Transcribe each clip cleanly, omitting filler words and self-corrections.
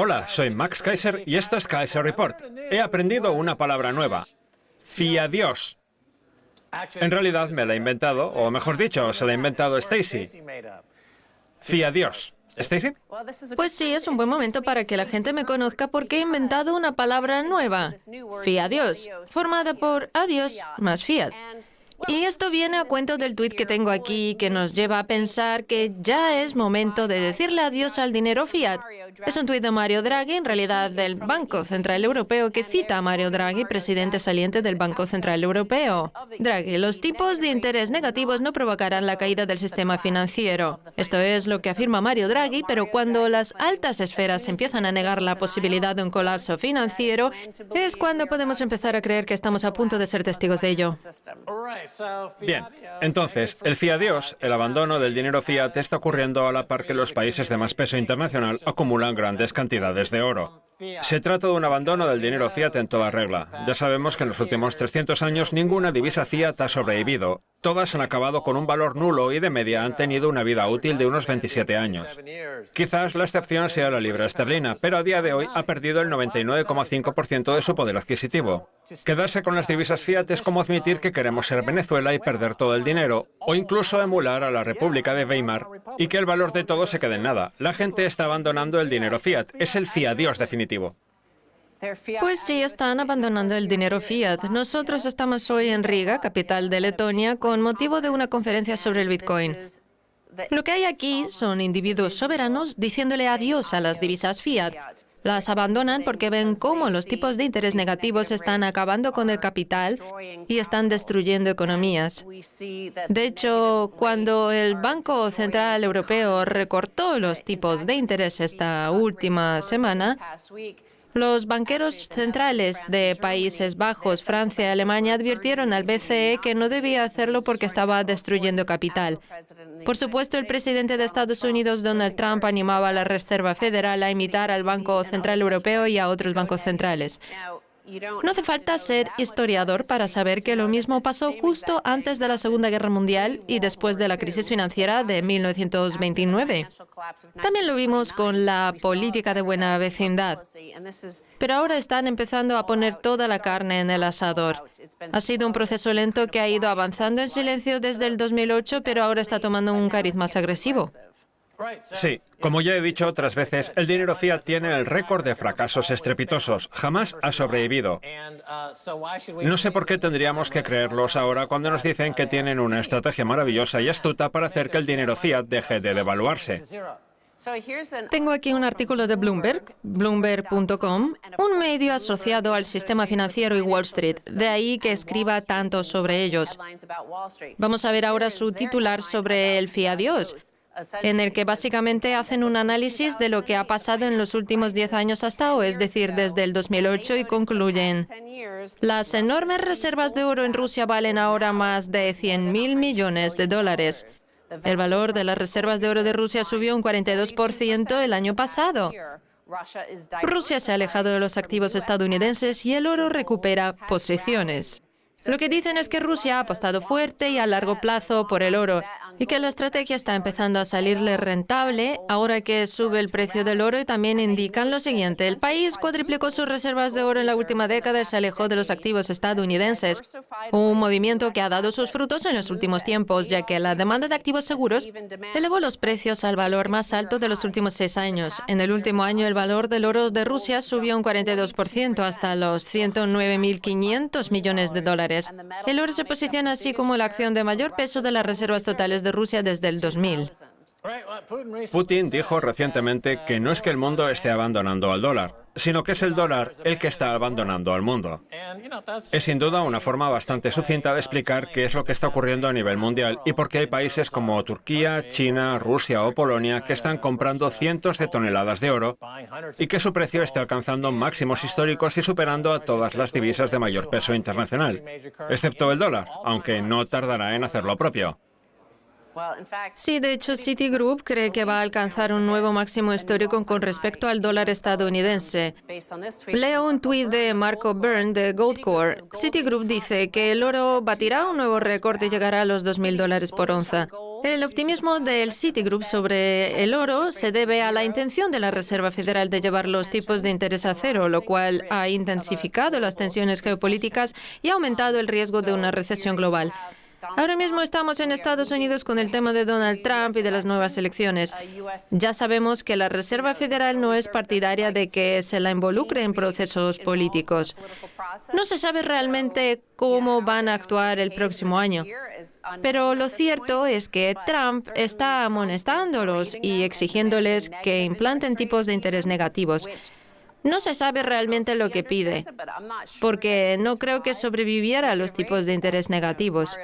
Hola, soy Max Kaiser y esto es Kaiser Report. He aprendido una palabra nueva. Fiadiós. En realidad me la he inventado, o mejor dicho, se la ha inventado Stacy. Fiadiós. ¿Stacy? Pues sí, es un buen momento para que la gente me conozca porque he inventado una palabra nueva. Fiadiós, formada por adiós más fiat. Y esto viene a cuento del tuit que tengo aquí, que nos lleva a pensar que ya es momento de decirle adiós al dinero fiat. Es un tuit de Mario Draghi, en realidad del Banco Central Europeo, que cita a Mario Draghi, presidente saliente del Banco Central Europeo. Draghi, los tipos de interés negativos no provocarán la caída del sistema financiero. Esto es lo que afirma Mario Draghi, pero cuando las altas esferas empiezan a negar la posibilidad de un colapso financiero, es cuando podemos empezar a creer que estamos a punto de ser testigos de ello. Bien, entonces, el fiadiós, el abandono del dinero fiat, está ocurriendo a la par que los países de más peso internacional acumulan grandes cantidades de oro. Se trata de un abandono del dinero fiat en toda regla. Ya sabemos que en los últimos 300 años ninguna divisa fiat ha sobrevivido. Todas han acabado con un valor nulo y de media han tenido una vida útil de unos 27 años. Quizás la excepción sea la libra esterlina, pero a día de hoy ha perdido el 99,5% de su poder adquisitivo. Quedarse con las divisas fiat es como admitir que queremos ser Venezuela y perder todo el dinero, o incluso emular a la República de Weimar y que el valor de todo se quede en nada. La gente está abandonando el dinero fiat. Es el fiadiós definitivo. Pues sí, están abandonando el dinero fiat. Nosotros estamos hoy en Riga, capital de Letonia, con motivo de una conferencia sobre el Bitcoin. Lo que hay aquí son individuos soberanos diciéndole adiós a las divisas fiat. Las abandonan porque ven cómo los tipos de interés negativos están acabando con el capital y están destruyendo economías. De hecho, cuando el Banco Central Europeo recortó los tipos de interés esta última semana, los banqueros centrales de Países Bajos, Francia y Alemania advirtieron al BCE que no debía hacerlo porque estaba destruyendo capital. Por supuesto, el presidente de Estados Unidos, Donald Trump, animaba a la Reserva Federal a imitar al Banco Central Europeo y a otros bancos centrales. No hace falta ser historiador para saber que lo mismo pasó justo antes de la Segunda Guerra Mundial y después de la crisis financiera de 1929. También lo vimos con la política de buena vecindad. Pero ahora están empezando a poner toda la carne en el asador. Ha sido un proceso lento que ha ido avanzando en silencio desde el 2008, pero ahora está tomando un cariz más agresivo. Sí, como ya he dicho otras veces, el dinero fiat tiene el récord de fracasos estrepitosos. Jamás ha sobrevivido. No sé por qué tendríamos que creerlos ahora cuando nos dicen que tienen una estrategia maravillosa y astuta para hacer que el dinero fiat deje de devaluarse. Tengo aquí un artículo de Bloomberg, Bloomberg.com, un medio asociado al sistema financiero y Wall Street, de ahí que escriba tanto sobre ellos. Vamos a ver ahora su titular sobre el fiadiós, en el que básicamente hacen un análisis de lo que ha pasado en los últimos 10 años hasta hoy, es decir, desde el 2008, y concluyen: las enormes reservas de oro en Rusia valen ahora más de 100.000 millones de dólares. El valor de las reservas de oro de Rusia subió un 42% el año pasado. Rusia se ha alejado de los activos estadounidenses y el oro recupera posiciones. Lo que dicen es que Rusia ha apostado fuerte y a largo plazo por el oro y que la estrategia está empezando a salirle rentable ahora que sube el precio del oro, y también indican lo siguiente: el país cuadriplicó sus reservas de oro en la última década y se alejó de los activos estadounidenses, un movimiento que ha dado sus frutos en los últimos tiempos, ya que la demanda de activos seguros elevó los precios al valor más alto de los últimos 6 años. En el último año, el valor del oro de Rusia subió un 42% hasta los 109.500 millones de dólares. El oro se posiciona así como la acción de mayor peso de las reservas totales de Rusia desde el 2000. Putin dijo recientemente que no es que el mundo esté abandonando al dólar, sino que es el dólar el que está abandonando al mundo. Es sin duda una forma bastante sucinta de explicar qué es lo que está ocurriendo a nivel mundial y por qué hay países como Turquía, China, Rusia o Polonia que están comprando cientos de toneladas de oro y que su precio está alcanzando máximos históricos y superando a todas las divisas de mayor peso internacional, excepto el dólar, aunque no tardará en hacer lo propio. Sí, de hecho, Citigroup cree que va a alcanzar un nuevo máximo histórico con respecto al dólar estadounidense. Leo un tuit de Marco Byrne de Goldcore. Citigroup dice que el oro batirá un nuevo récord y llegará a los $2.000 por onza. El optimismo del Citigroup sobre el oro se debe a la intención de la Reserva Federal de llevar los tipos de interés a cero, lo cual ha intensificado las tensiones geopolíticas y ha aumentado el riesgo de una recesión global. Ahora mismo estamos en Estados Unidos con el tema de Donald Trump y de las nuevas elecciones. Ya sabemos que la Reserva Federal no es partidaria de que se la involucre en procesos políticos. No se sabe realmente cómo van a actuar el próximo año. Pero lo cierto es que Trump está amonestándolos y exigiéndoles que implanten tipos de interés negativos. No se sabe realmente lo que pide, porque no creo que sobreviviera a los tipos de interés negativos.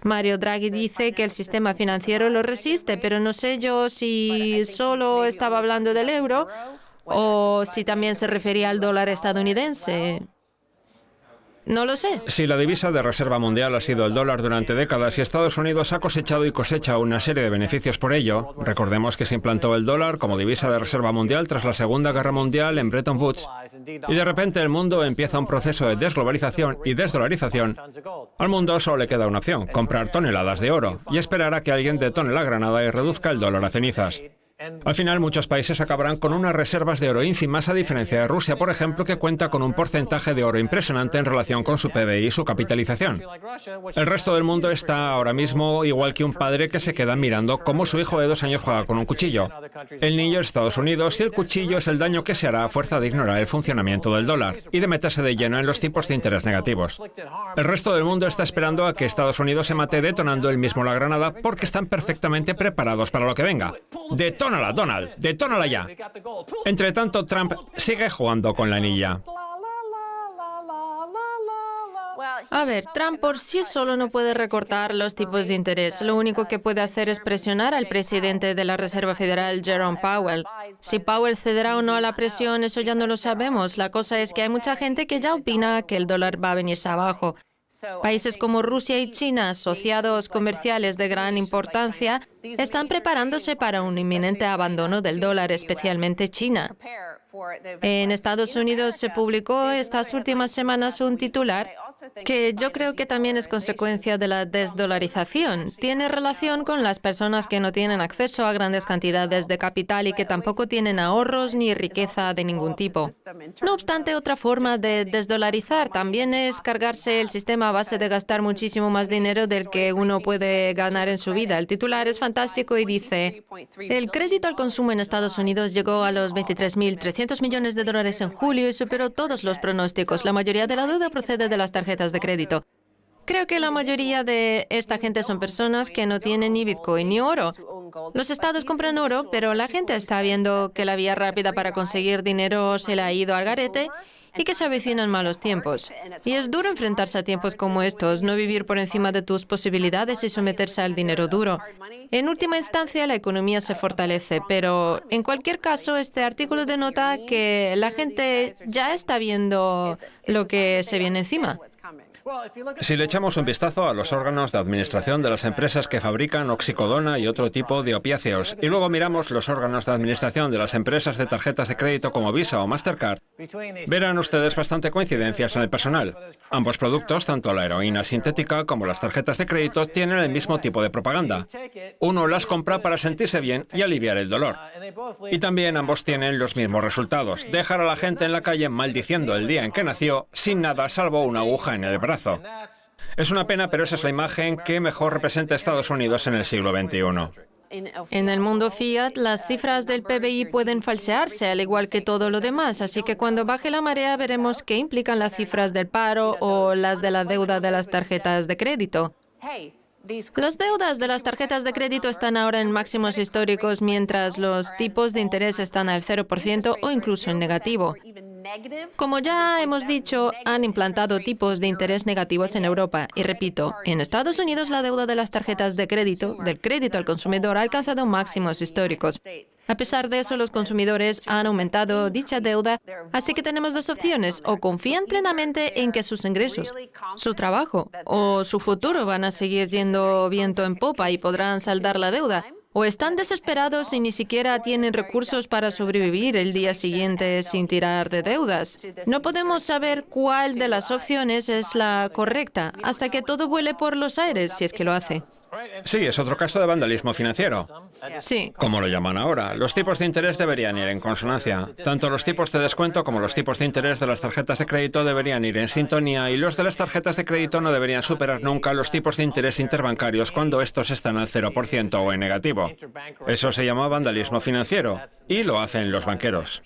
Mario Draghi dice que el sistema financiero lo resiste, pero no sé yo si solo estaba hablando del euro o si también se refería al dólar estadounidense. No lo sé. Si la divisa de reserva mundial ha sido el dólar durante décadas y Estados Unidos ha cosechado y cosecha una serie de beneficios por ello, recordemos que se implantó el dólar como divisa de reserva mundial tras la Segunda Guerra Mundial en Bretton Woods, y de repente el mundo empieza un proceso de desglobalización y desdolarización. Al mundo solo le queda una opción: comprar toneladas de oro y esperar a que alguien detone la granada y reduzca el dólar a cenizas. Al final, muchos países acabarán con unas reservas de oro ínfimas, a diferencia de Rusia, por ejemplo, que cuenta con un porcentaje de oro impresionante en relación con su PBI y su capitalización. El resto del mundo está ahora mismo igual que un padre que se queda mirando cómo su hijo de 2 años juega con un cuchillo. El niño es Estados Unidos y el cuchillo es el daño que se hará a fuerza de ignorar el funcionamiento del dólar y de meterse de lleno en los tipos de interés negativos. El resto del mundo está esperando a que Estados Unidos se mate detonando él mismo la granada, porque están perfectamente preparados para lo que venga. ¡Detónala, Donald! ¡Detónala ya! Entre tanto, Trump sigue jugando con la anilla. A ver, Trump por sí solo no puede recortar los tipos de interés. Lo único que puede hacer es presionar al presidente de la Reserva Federal, Jerome Powell. Si Powell cederá o no a la presión, eso ya no lo sabemos. La cosa es que hay mucha gente que ya opina que el dólar va a venirse abajo. Países como Rusia y China, asociados comerciales de gran importancia, están preparándose para un inminente abandono del dólar, especialmente China. En Estados Unidos se publicó estas últimas semanas un titular que yo creo que también es consecuencia de la desdolarización. Tiene relación con las personas que no tienen acceso a grandes cantidades de capital y que tampoco tienen ahorros ni riqueza de ningún tipo. No obstante, otra forma de desdolarizar también es cargarse el sistema a base de gastar muchísimo más dinero del que uno puede ganar en su vida. El titular es fantástico y dice: el crédito al consumo en Estados Unidos llegó a los 23.300 millones de dólares en julio y superó todos los pronósticos. La mayoría de la deuda procede de las tarjetas de crédito. Creo que la mayoría de esta gente son personas que no tienen ni Bitcoin ni oro. Los estados compran oro, pero la gente está viendo que la vía rápida para conseguir dinero se le ha ido al garete y que se avecinan malos tiempos. Y es duro enfrentarse a tiempos como estos, no vivir por encima de tus posibilidades y someterse al dinero duro. En última instancia, la economía se fortalece, pero en cualquier caso, este artículo denota que la gente ya está viendo lo que se viene encima. Si le echamos un vistazo a los órganos de administración de las empresas que fabrican oxicodona y otro tipo de opiáceos, y luego miramos los órganos de administración de las empresas de tarjetas de crédito como Visa o Mastercard, verán ustedes bastante coincidencias en el personal. Ambos productos, tanto la heroína sintética como las tarjetas de crédito, tienen el mismo tipo de propaganda. Uno las compra para sentirse bien y aliviar el dolor. Y también ambos tienen los mismos resultados: dejar a la gente en la calle maldiciendo el día en que nació, sin nada salvo una aguja en el brazo. Es una pena, pero esa es la imagen que mejor representa a Estados Unidos en el siglo XXI. En el mundo fiat, las cifras del PBI pueden falsearse, al igual que todo lo demás, así que cuando baje la marea veremos qué implican las cifras del paro o las de la deuda de las tarjetas de crédito. Las deudas de las tarjetas de crédito están ahora en máximos históricos, mientras los tipos de interés están al 0% o incluso en negativo. Como ya hemos dicho, han implantado tipos de interés negativos en Europa. Y repito, en Estados Unidos la deuda de las tarjetas de crédito, del crédito al consumidor, ha alcanzado máximos históricos. A pesar de eso, los consumidores han aumentado dicha deuda, así que tenemos dos opciones: o confían plenamente en que sus ingresos, su trabajo o su futuro van a seguir yendo viento en popa y podrán saldar la deuda, o están desesperados y ni siquiera tienen recursos para sobrevivir el día siguiente sin tirar de deudas. No podemos saber cuál de las opciones es la correcta hasta que todo vuele por los aires, si es que lo hace. Sí, es otro caso de vandalismo financiero. Sí. Como lo llaman ahora, los tipos de interés deberían ir en consonancia. Tanto los tipos de descuento como los tipos de interés de las tarjetas de crédito deberían ir en sintonía y los de las tarjetas de crédito no deberían superar nunca los tipos de interés interbancarios cuando estos están al 0% o en negativo. Eso se llama vandalismo financiero y lo hacen los banqueros.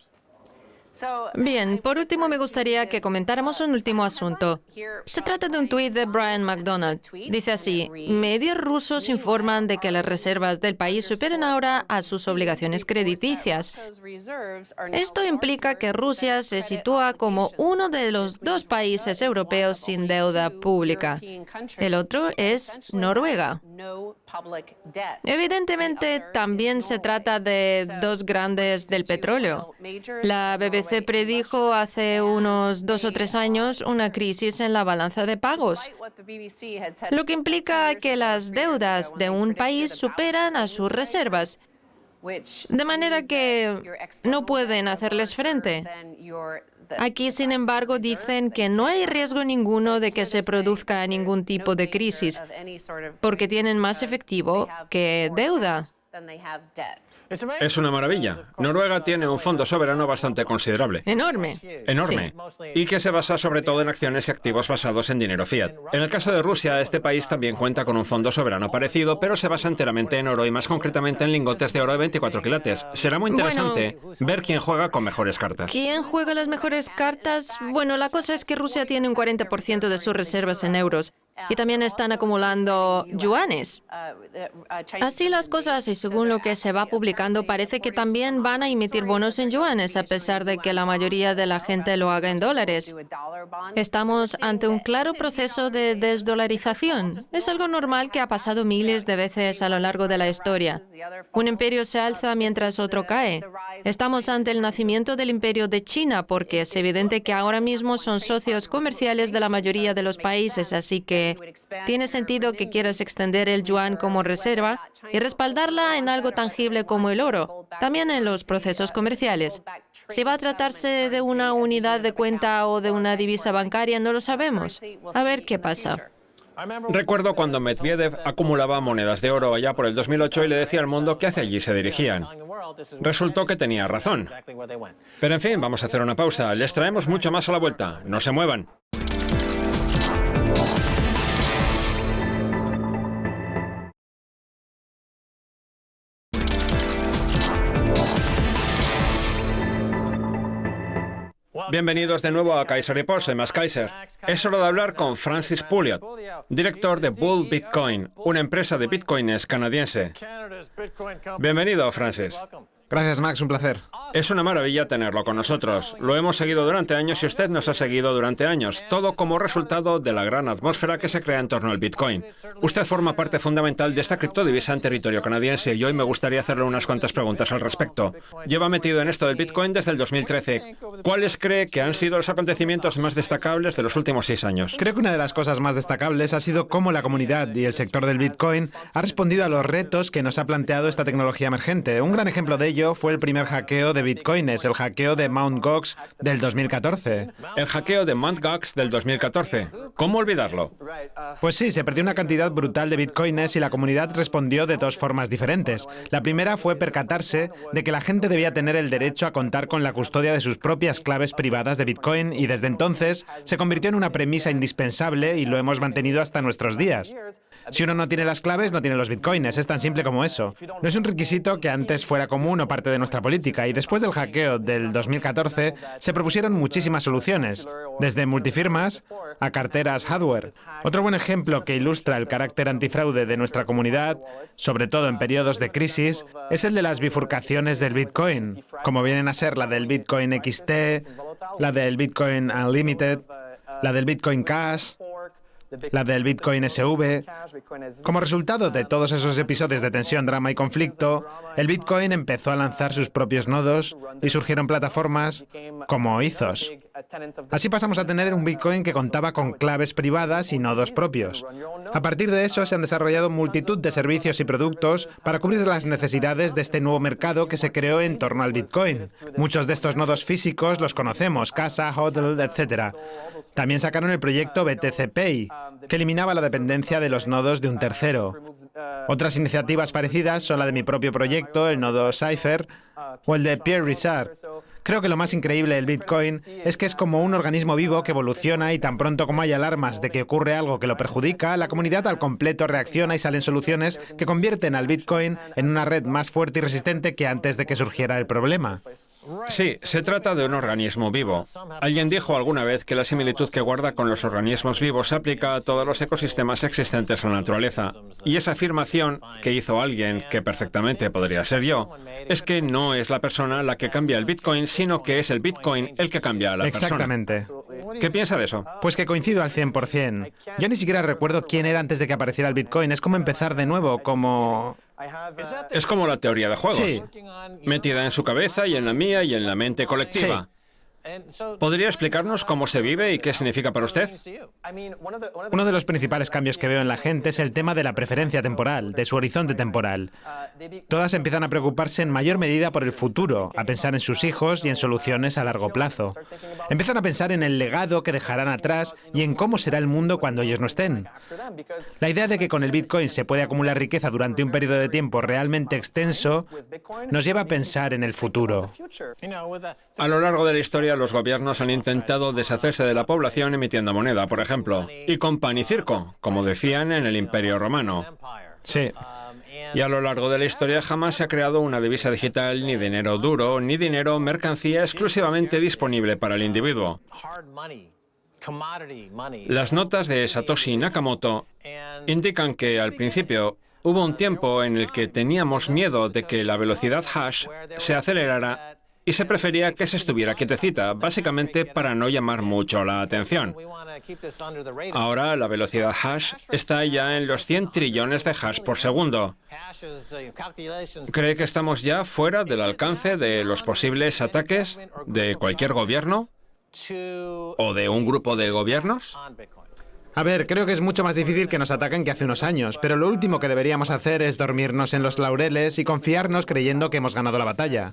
Bien, por último me gustaría que comentáramos un último asunto. Se trata de un tuit de Brian McDonald. Dice así: medios rusos informan de que las reservas del país superan ahora a sus obligaciones crediticias. Esto implica que Rusia se sitúa como uno de los dos países europeos sin deuda pública. El otro es Noruega. Evidentemente, también se trata de dos grandes del petróleo. La BBC predijo hace unos 2 o 3 años una crisis en la balanza de pagos, lo que implica que las deudas de un país superan a sus reservas, de manera que no pueden hacerles frente. Aquí, sin embargo, dicen que no hay riesgo ninguno de que se produzca ningún tipo de crisis, porque tienen más efectivo que deuda. Es una maravilla. Noruega tiene un fondo soberano bastante considerable. Enorme. Enorme. Y que se basa sobre todo en acciones y activos basados en dinero fiat. En el caso de Rusia, este país también cuenta con un fondo soberano parecido, pero se basa enteramente en oro y más concretamente en lingotes de oro de 24 quilates. Será muy interesante ver quién juega con mejores cartas. ¿Quién juega las mejores cartas? Bueno, la cosa es que Rusia tiene un 40% de sus reservas en euros. Y también están acumulando yuanes. Así las cosas, y según lo que se va publicando, parece que también van a emitir bonos en yuanes, a pesar de que la mayoría de la gente lo haga en dólares. Estamos ante un claro proceso de desdolarización. Es algo normal que ha pasado miles de veces a lo largo de la historia. Un imperio se alza mientras otro cae. Estamos ante el nacimiento del imperio de China, porque es evidente que ahora mismo son socios comerciales de la mayoría de los países, así que tiene sentido que quieras extender el yuan como reserva y respaldarla en algo tangible como el oro, también en los procesos comerciales. Si va a tratarse de una unidad de cuenta o de una divisa bancaria, no lo sabemos. A ver qué pasa. Recuerdo cuando Medvedev acumulaba monedas de oro allá por el 2008 y le decía al mundo que hacia allí se dirigían. Resultó que tenía razón. Pero en fin, vamos a hacer una pausa. Les traemos mucho más a la vuelta. No se muevan. Bienvenidos de nuevo a Kaiser Report, soy Max Kaiser. Es hora de hablar con Francis Pouliot, director de Bull Bitcoin, una empresa de bitcoins canadiense. Bienvenido, Francis. Gracias, Max, un placer. Es una maravilla tenerlo con nosotros. Lo hemos seguido durante años y usted nos ha seguido durante años, todo como resultado de la gran atmósfera que se crea en torno al Bitcoin. Usted forma parte fundamental de esta criptodivisa en territorio canadiense y hoy me gustaría hacerle unas cuantas preguntas al respecto. Lleva metido en esto del Bitcoin desde el 2013. ¿Cuáles cree que han sido los acontecimientos más destacables de los últimos 6 años? Creo que una de las cosas más destacables ha sido cómo la comunidad y el sector del Bitcoin ha respondido a los retos que nos ha planteado esta tecnología emergente. Un gran ejemplo de ello fue el primer hackeo de bitcoins, el hackeo de Mt. Gox del 2014. El hackeo de Mt. Gox del 2014. ¿Cómo olvidarlo? Pues sí, se perdió una cantidad brutal de bitcoins y la comunidad respondió de dos formas diferentes. La primera fue percatarse de que la gente debía tener el derecho a contar con la custodia de sus propias claves privadas de Bitcoin y desde entonces se convirtió en una premisa indispensable y lo hemos mantenido hasta nuestros días. Si uno no tiene las claves, no tiene los bitcoins. Es tan simple como eso. No es un requisito que antes fuera común o parte de nuestra política. Y después del hackeo del 2014, se propusieron muchísimas soluciones. Desde multifirmas a carteras hardware. Otro buen ejemplo que ilustra el carácter antifraude de nuestra comunidad, sobre todo en periodos de crisis, es el de las bifurcaciones del Bitcoin, como vienen a ser la del Bitcoin XT, la del Bitcoin Unlimited, la del Bitcoin Cash, la del Bitcoin SV. Como resultado de todos esos episodios de tensión, drama y conflicto, el Bitcoin empezó a lanzar sus propios nodos y surgieron plataformas como Ethos. Así pasamos a tener un Bitcoin que contaba con claves privadas y nodos propios. A partir de eso se han desarrollado multitud de servicios y productos para cubrir las necesidades de este nuevo mercado que se creó en torno al Bitcoin. Muchos de estos nodos físicos los conocemos, casa, hodl, etc. También sacaron el proyecto BTC Pay, que eliminaba la dependencia de los nodos de un tercero. Otras iniciativas parecidas son la de mi propio proyecto, el nodo Cypher, o el de Pierre Richard. Creo que lo más increíble del Bitcoin es que es como un organismo vivo que evoluciona y tan pronto como hay alarmas de que ocurre algo que lo perjudica, la comunidad al completo reacciona y salen soluciones que convierten al Bitcoin en una red más fuerte y resistente que antes de que surgiera el problema. Sí, se trata de un organismo vivo. Alguien dijo alguna vez que la similitud que guarda con los organismos vivos se aplica a todos los ecosistemas existentes en la naturaleza. Y esa afirmación que hizo alguien, que perfectamente podría ser yo, es que no es la persona la que cambia el Bitcoin, sino que es el Bitcoin el que cambia a la persona. Exactamente. ¿Qué piensa de eso? Pues que coincido al 100%. Yo ni siquiera recuerdo quién era antes de que apareciera el Bitcoin. Es como empezar de nuevo, como... Es como la teoría de juegos, Sí. metida en su cabeza y en la mía y en la mente colectiva. ¿Podría explicarnos cómo se vive y qué significa para usted? Uno de los principales cambios que veo en la gente es el tema de la preferencia temporal, de su horizonte temporal. Todas empiezan a preocuparse en mayor medida por el futuro, a pensar en sus hijos y en soluciones a largo plazo. Empiezan a pensar en el legado que dejarán atrás y en cómo será el mundo cuando ellos no estén. La idea de que con el Bitcoin se puede acumular riqueza durante un periodo de tiempo realmente extenso nos lleva a pensar en el futuro. A lo largo de la historia, los gobiernos han intentado deshacerse de la población emitiendo moneda, por ejemplo, y con pan y circo, como decían en el Imperio Romano. Sí. Y a lo largo de la historia jamás se ha creado una divisa digital, ni dinero duro, ni dinero mercancía exclusivamente disponible para el individuo. Las notas de Satoshi Nakamoto indican que al principio hubo un tiempo en el que teníamos miedo de que la velocidad hash se acelerara y se prefería que se estuviera quietecita, básicamente para no llamar mucho la atención. Ahora la velocidad hash está ya en los 100 trillones de hash por segundo. ¿Cree que estamos ya fuera del alcance de los posibles ataques de cualquier gobierno o de un grupo de gobiernos? A ver, creo que es mucho más difícil que nos ataquen que hace unos años, pero lo último que deberíamos hacer es dormirnos en los laureles y confiarnos creyendo que hemos ganado la batalla.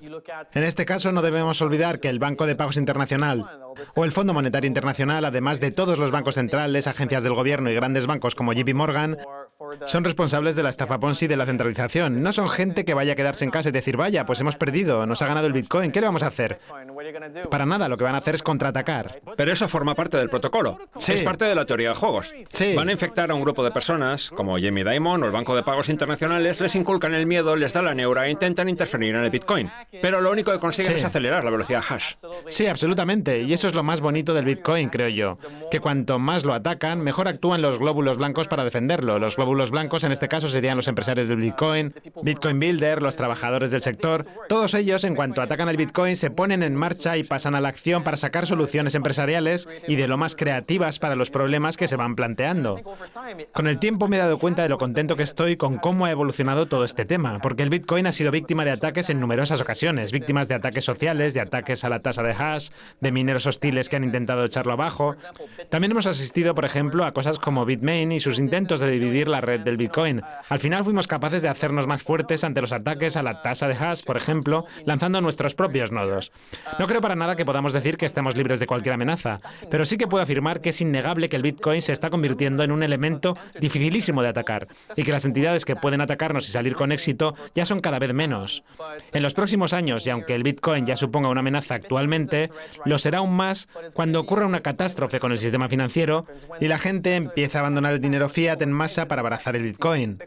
En este caso no debemos olvidar que el Banco de Pagos Internacional o el Fondo Monetario Internacional, además de todos los bancos centrales, agencias del gobierno y grandes bancos como JP Morgan, son responsables de la estafa Ponzi y de la centralización. No son gente que vaya a quedarse en casa y decir, vaya, pues hemos perdido, nos ha ganado el Bitcoin, ¿qué le vamos a hacer? Para nada, lo que van a hacer es contraatacar. Pero eso forma parte del protocolo. Sí. Es parte de la teoría de juegos. Sí. Van a infectar a un grupo de personas, como Jamie Dimon o el Banco de Pagos Internacionales, les inculcan el miedo, les da la neura e intentan interferir en el Bitcoin. Pero lo único que consiguen Sí. es acelerar la velocidad hash. Sí, absolutamente. Y eso es lo más bonito del Bitcoin, creo yo. Que cuanto más lo atacan, mejor actúan los glóbulos blancos para defenderlo. Los glóbulos blancos, en este caso, serían los empresarios del Bitcoin, Bitcoin Builder, los trabajadores del sector. Todos ellos, en cuanto atacan al Bitcoin, se ponen en marcha y pasan a la acción para sacar soluciones empresariales y de lo más creativas para los problemas que se van planteando. Con el tiempo me he dado cuenta de lo contento que estoy con cómo ha evolucionado todo este tema, porque el Bitcoin ha sido víctima de ataques en numerosas ocasiones, víctimas de ataques sociales, de ataques a la tasa de hash, de mineros hostiles que han intentado echarlo abajo. También hemos asistido, por ejemplo, a cosas como Bitmain y sus intentos de dividir la red del Bitcoin. Al final fuimos capaces de hacernos más fuertes ante los ataques a la tasa de hash, por ejemplo, lanzando nuestros propios nodos. No creo para nada que podamos decir que estemos libres de cualquier amenaza, pero sí que puedo afirmar que es innegable que el Bitcoin se está convirtiendo en un elemento dificilísimo de atacar y que las entidades que pueden atacarnos y salir con éxito ya son cada vez menos. En los próximos años, y aunque el Bitcoin ya suponga una amenaza actualmente, lo será aún más cuando ocurra una catástrofe con el sistema financiero y la gente empiece a abandonar el dinero fiat en masa para abrazar el Bitcoin.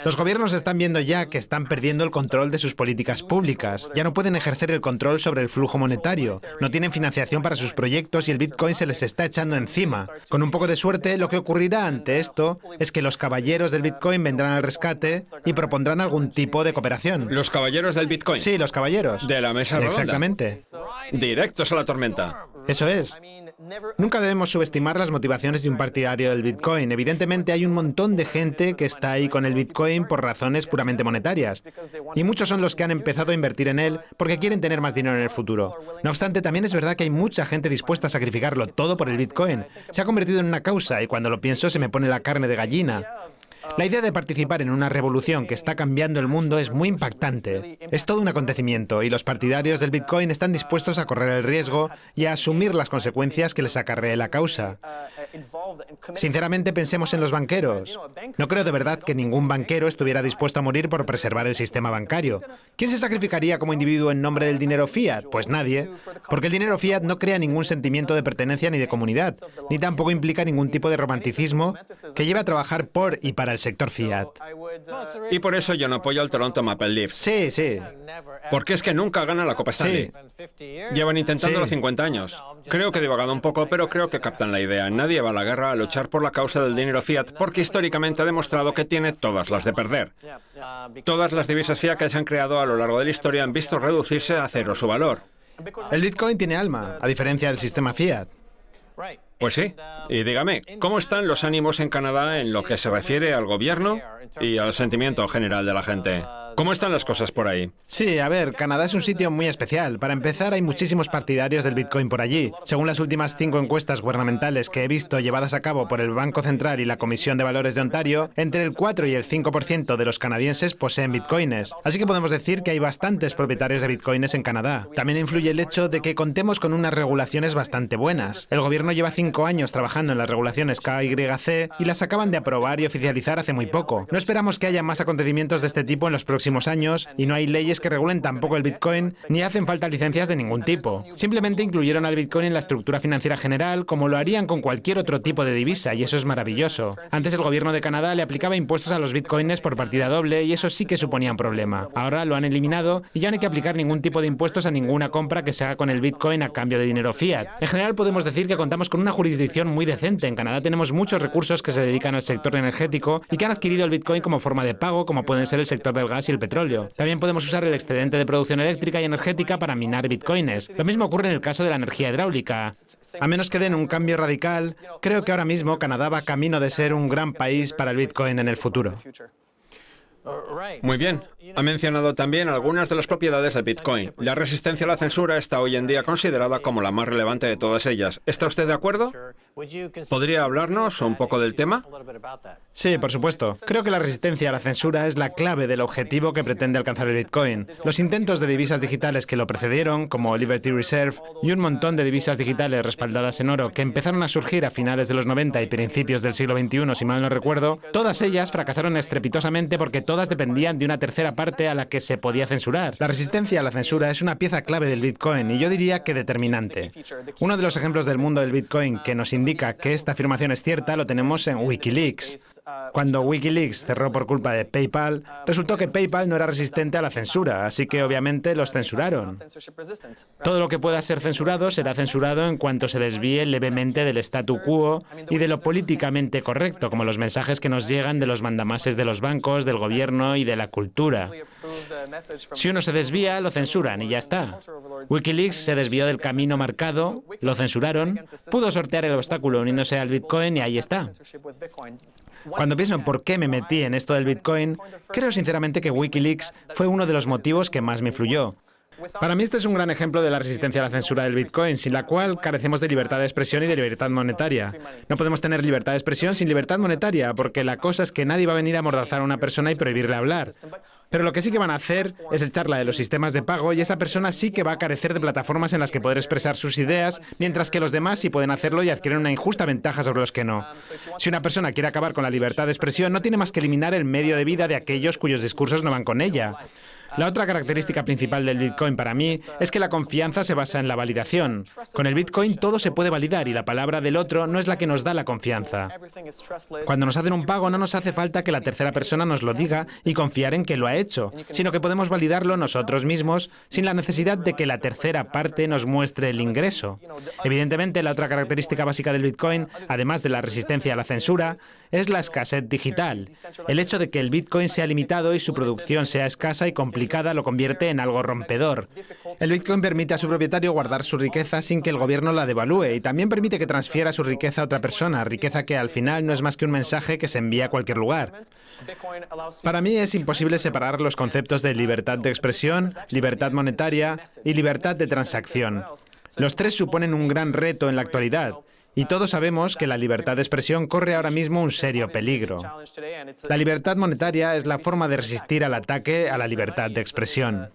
Los gobiernos están viendo ya que están perdiendo el control de sus políticas públicas. Ya no pueden ejercer el control sobre el flujo monetario. No tienen financiación para sus proyectos y el Bitcoin se les está echando encima. Con un poco de suerte, lo que ocurrirá ante esto es que los caballeros del Bitcoin vendrán al rescate y propondrán algún tipo de cooperación. ¿Los caballeros del Bitcoin? Sí, los caballeros. ¿De la mesa redonda? Exactamente. Directos a la tormenta. Eso es. Nunca debemos subestimar las motivaciones de un partidario del Bitcoin. Evidentemente hay un montón de gente que está ahí con el Bitcoin por razones puramente monetarias. Y muchos son los que han empezado a invertir en él porque quieren tener más dinero en el futuro. No obstante, también es verdad que hay mucha gente dispuesta a sacrificarlo todo por el Bitcoin. Se ha convertido en una causa y cuando lo pienso se me pone la carne de gallina. La idea de participar en una revolución que está cambiando el mundo es muy impactante. Es todo un acontecimiento y los partidarios del Bitcoin están dispuestos a correr el riesgo y a asumir las consecuencias que les acarree la causa. Sinceramente, pensemos en los banqueros. No creo de verdad que ningún banquero estuviera dispuesto a morir por preservar el sistema bancario. ¿Quién se sacrificaría como individuo en nombre del dinero fiat? Pues nadie, porque el dinero fiat no crea ningún sentimiento de pertenencia ni de comunidad, ni tampoco implica ningún tipo de romanticismo que lleve a trabajar por y para el sector fiat. Y por eso yo no apoyo al Toronto Maple Leafs. Sí, sí. Porque es que nunca gana la Copa Stanley. Llevan intentándolo 50 años. Creo que he divagado un poco, pero creo que captan la idea. Nadie va a la guerra a luchar por la causa del dinero fiat porque históricamente ha demostrado que tiene todas las de perder. Todas las divisas fiat que se han creado a lo largo de la historia han visto reducirse a cero su valor. El Bitcoin tiene alma, a diferencia del sistema fiat. Pues sí. Y dígame, ¿cómo están los ánimos en Canadá en lo que se refiere al gobierno y al sentimiento general de la gente? ¿Cómo están las cosas por ahí? Sí, a ver, Canadá es un sitio muy especial. Para empezar, hay muchísimos partidarios del Bitcoin por allí. Según las últimas 5 encuestas gubernamentales que he visto llevadas a cabo por el Banco Central y la Comisión de Valores de Ontario, entre el 4 y el 5% de los canadienses poseen bitcoins. Así que podemos decir que hay bastantes propietarios de bitcoins en Canadá. También influye el hecho de que contemos con unas regulaciones bastante buenas. El gobierno lleva 5 años trabajando en las regulaciones KYC y las acaban de aprobar y oficializar hace muy poco. No esperamos que haya más acontecimientos de este tipo en los próximos años y no hay leyes que regulen tampoco el Bitcoin ni hacen falta licencias de ningún tipo. Simplemente incluyeron al Bitcoin en la estructura financiera general como lo harían con cualquier otro tipo de divisa y eso es maravilloso. Antes el gobierno de Canadá le aplicaba impuestos a los Bitcoins por partida doble y eso sí que suponía un problema. Ahora lo han eliminado y ya no hay que aplicar ningún tipo de impuestos a ninguna compra que se haga con el Bitcoin a cambio de dinero fiat. En general podemos decir que contamos con una jurisdicción muy decente. En Canadá tenemos muchos recursos que se dedican al sector energético y que han adquirido el Bitcoin como forma de pago, como pueden ser el sector del gas y el petróleo. También podemos usar el excedente de producción eléctrica y energética para minar bitcoins. Lo mismo ocurre en el caso de la energía hidráulica. A menos que den un cambio radical, creo que ahora mismo Canadá va camino de ser un gran país para el Bitcoin en el futuro. Muy bien. Ha mencionado también algunas de las propiedades del Bitcoin. La resistencia a la censura está hoy en día considerada como la más relevante de todas ellas. ¿Está usted de acuerdo? ¿Podría hablarnos un poco del tema? Sí, por supuesto. Creo que la resistencia a la censura es la clave del objetivo que pretende alcanzar el Bitcoin. Los intentos de divisas digitales que lo precedieron, como Liberty Reserve, y un montón de divisas digitales respaldadas en oro que empezaron a surgir a finales de los 90 y principios del siglo XXI, si mal no recuerdo, todas ellas fracasaron estrepitosamente porque todas dependían de una tercera parte a la que se podía censurar. La resistencia a la censura es una pieza clave del Bitcoin y yo diría que determinante. Uno de los ejemplos del mundo del Bitcoin que nos indica que esta afirmación es cierta lo tenemos en Wikileaks. Cuando Wikileaks cerró por culpa de PayPal, resultó que PayPal no era resistente a la censura, así que obviamente los censuraron. Todo lo que pueda ser censurado será censurado en cuanto se desvíe levemente del statu quo y de lo políticamente correcto, como los mensajes que nos llegan de los mandamases de los bancos, del gobierno y de la cultura. Si uno se desvía, lo censuran y ya está. Wikileaks se desvió del camino marcado, lo censuraron, pudo sortear el obstáculo uniéndose al Bitcoin y ahí está. Cuando pienso en por qué me metí en esto del Bitcoin, creo sinceramente que Wikileaks fue uno de los motivos que más me influyó. Para mí este es un gran ejemplo de la resistencia a la censura del Bitcoin, sin la cual carecemos de libertad de expresión y de libertad monetaria. No podemos tener libertad de expresión sin libertad monetaria, porque la cosa es que nadie va a venir a amordazar a una persona y prohibirle hablar. Pero lo que sí que van a hacer es echarla de los sistemas de pago y esa persona sí que va a carecer de plataformas en las que poder expresar sus ideas, mientras que los demás sí pueden hacerlo y adquieren una injusta ventaja sobre los que no. Si una persona quiere acabar con la libertad de expresión, no tiene más que eliminar el medio de vida de aquellos cuyos discursos no van con ella. La otra característica principal del Bitcoin para mí es que la confianza se basa en la validación. Con el Bitcoin todo se puede validar y la palabra del otro no es la que nos da la confianza. Cuando nos hacen un pago no nos hace falta que la tercera persona nos lo diga y confiar en que lo ha hecho, sino que podemos validarlo nosotros mismos sin la necesidad de que la tercera parte nos muestre el ingreso. Evidentemente, la otra característica básica del Bitcoin, además de la resistencia a la censura, es la escasez digital. El hecho de que el Bitcoin sea limitado y su producción sea escasa y complicada lo convierte en algo rompedor. El Bitcoin permite a su propietario guardar su riqueza sin que el gobierno la devalúe y también permite que transfiera su riqueza a otra persona, riqueza que al final no es más que un mensaje que se envía a cualquier lugar. Para mí es imposible separar los conceptos de libertad de expresión, libertad monetaria y libertad de transacción. Los tres suponen un gran reto en la actualidad. Y todos sabemos que la libertad de expresión corre ahora mismo un serio peligro. La libertad monetaria es la forma de resistir al ataque a la libertad de expresión.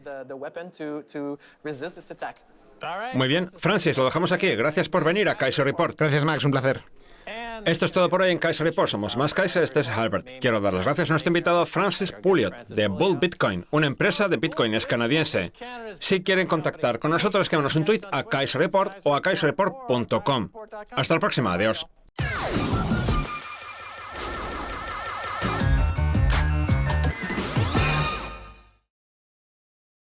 Muy bien, Francis, lo dejamos aquí. Gracias por venir a Kaiser Report. Gracias, Max, un placer. Esto es todo por hoy en Kaiser Report. Somos más Kaiser, este es Albert. Quiero dar las gracias a nuestro invitado Francis Pouliot, de Bull Bitcoin, una empresa de bitcoins canadiense. Si quieren contactar con nosotros, escríbanos un tweet a Kaiser Report o a kaiserreport.com. Hasta la próxima, adiós.